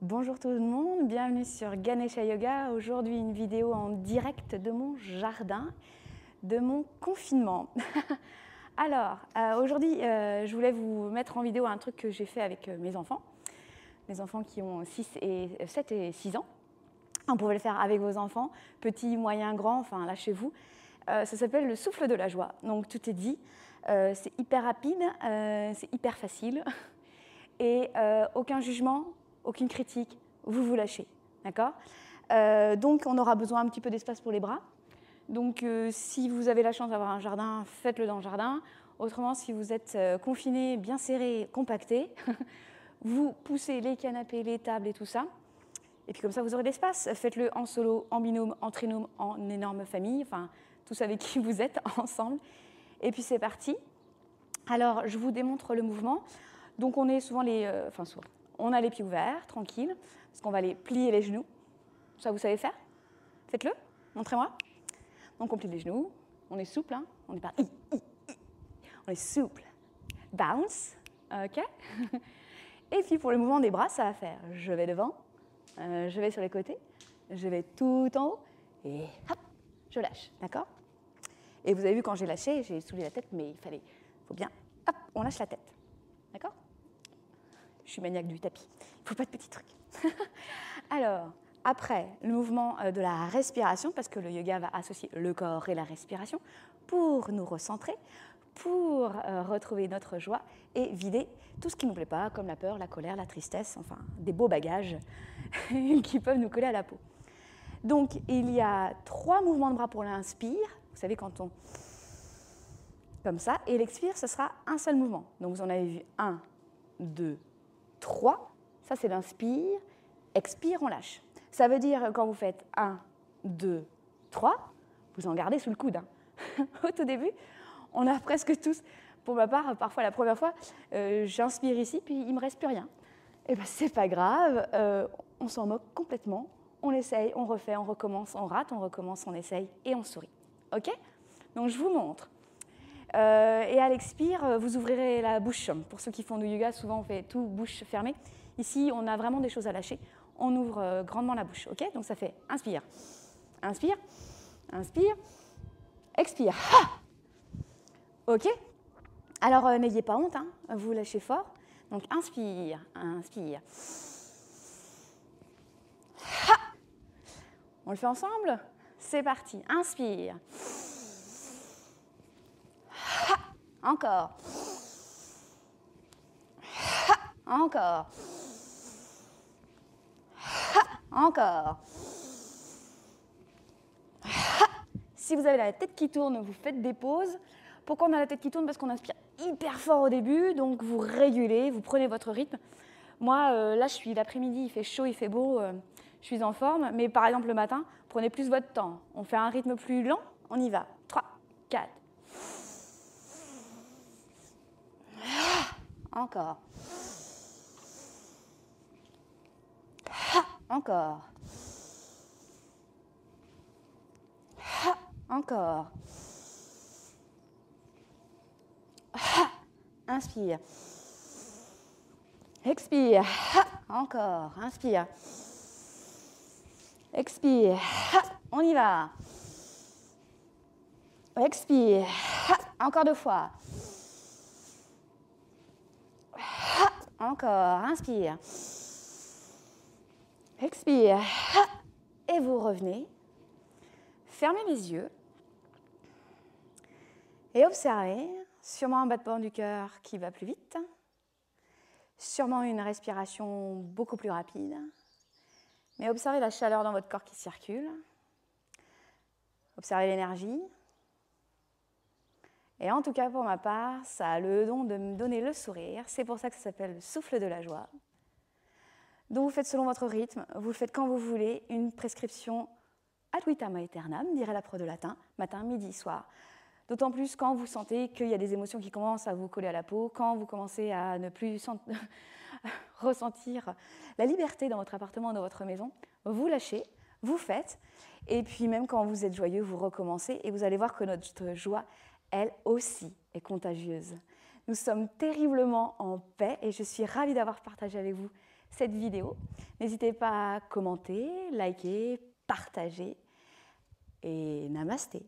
Bonjour tout le monde, bienvenue sur Ganesha Yoga. Aujourd'hui, une vidéo en direct de mon jardin, de mon confinement. Alors, aujourd'hui, je voulais vous mettre en vidéo un truc que j'ai fait avec mes enfants qui ont 7 et 6 ans. On pouvait le faire avec vos enfants, petits, moyens, grands, enfin là chez vous. Ça s'appelle le souffle de la joie. Donc tout est dit, c'est hyper rapide, c'est hyper facile et aucun jugement, aucune critique, vous lâchez, d'accord? Donc on aura besoin un petit peu d'espace pour les bras. Donc si vous avez la chance d'avoir un jardin, faites-le dans le jardin. Autrement, si vous êtes confiné, bien serré, compacté, vous poussez les canapés, les tables et tout ça. Et puis comme ça, vous aurez de l'espace. Faites-le en solo, en binôme, en trinôme, en énorme famille, enfin tous avec qui vous êtes ensemble. Et puis c'est parti. Alors je vous démontre le mouvement. Donc on est souvent on a les pieds ouverts, tranquille, parce qu'on va aller plier les genoux. Ça, vous savez faire? Faites-le, montrez-moi. Donc on plie les genoux, on est souple, hein, on est pas on est souple. Bounce, ok. Et puis pour le mouvement des bras, ça va faire je vais devant, je vais sur les côtés, je vais tout en haut et hop, je lâche, d'accord? Et vous avez vu quand j'ai lâché, j'ai soulevé la tête, mais faut bien, hop, on lâche la tête, d'accord? Je suis maniaque du tapis, il ne faut pas de petits trucs. Alors, après, le mouvement de la respiration, parce que le yoga va associer le corps et la respiration pour nous recentrer, pour retrouver notre joie et vider tout ce qui ne nous plaît pas, comme la peur, la colère, la tristesse, enfin des beaux bagages qui peuvent nous coller à la peau. Donc, il y a 3 mouvements de bras pour l'inspire. Vous savez, quand on... comme ça. Et l'expire, ce sera un seul mouvement. Donc, vous en avez vu 1, 2, 3. Ça, c'est l'inspire. Expire, on lâche. Ça veut dire, quand vous faites 1, 2, 3, vous en gardez sous le coude. Hein. Au tout début, on a presque tous, pour ma part, parfois la première fois, j'inspire ici, puis il ne me reste plus rien. Et bien, c'est pas grave, on s'en moque complètement. On essaye, on refait, on recommence, on rate, on recommence, on essaye et on sourit. OK? Donc, je vous montre. Et à l'expire, vous ouvrirez la bouche. Pour ceux qui font du yoga, souvent on fait tout bouche fermée. Ici, on a vraiment des choses à lâcher. On ouvre grandement la bouche. OK? Donc, ça fait inspire, inspire, inspire, expire. Ha! OK? Alors, n'ayez pas honte, hein, vous lâchez fort. Donc, inspire, inspire. Ha! On le fait ensemble? C'est parti. Inspire. Ha! Encore. Ha! Encore. Ha! Encore. Ha! Si vous avez la tête qui tourne, vous faites des pauses. Pourquoi on a la tête qui tourne? Parce qu'on inspire hyper fort au début, donc vous régulez, vous prenez votre rythme. Moi, là, l'après-midi, il fait chaud, il fait beau, je suis en forme. Mais par exemple, le matin, prenez plus votre temps. On fait un rythme plus lent, on y va. 3, 4. Encore. Encore. Encore. Inspire. Expire. Encore. Inspire. Expire. On y va. Expire. Encore 2 fois. Encore. Inspire. Expire. Et vous revenez. Fermez les yeux. Et observez. Sûrement un battement du cœur qui va plus vite. Sûrement une respiration beaucoup plus rapide. Mais observez la chaleur dans votre corps qui circule. Observez l'énergie. Et en tout cas, pour ma part, ça a le don de me donner le sourire. C'est pour ça que ça s'appelle le souffle de la joie. Donc vous faites selon votre rythme, vous le faites quand vous voulez, une prescription ad vitam aeternam, dirait la pro de latin, matin, midi, soir. D'autant plus quand vous sentez qu'il y a des émotions qui commencent à vous coller à la peau, quand vous commencez à ne plus ressentir la liberté dans votre appartement, dans votre maison, vous lâchez, vous faites, et puis même quand vous êtes joyeux, vous recommencez, et vous allez voir que notre joie, elle aussi, est contagieuse. Nous sommes terriblement en paix, et je suis ravie d'avoir partagé avec vous cette vidéo. N'hésitez pas à commenter, liker, partager et namasté.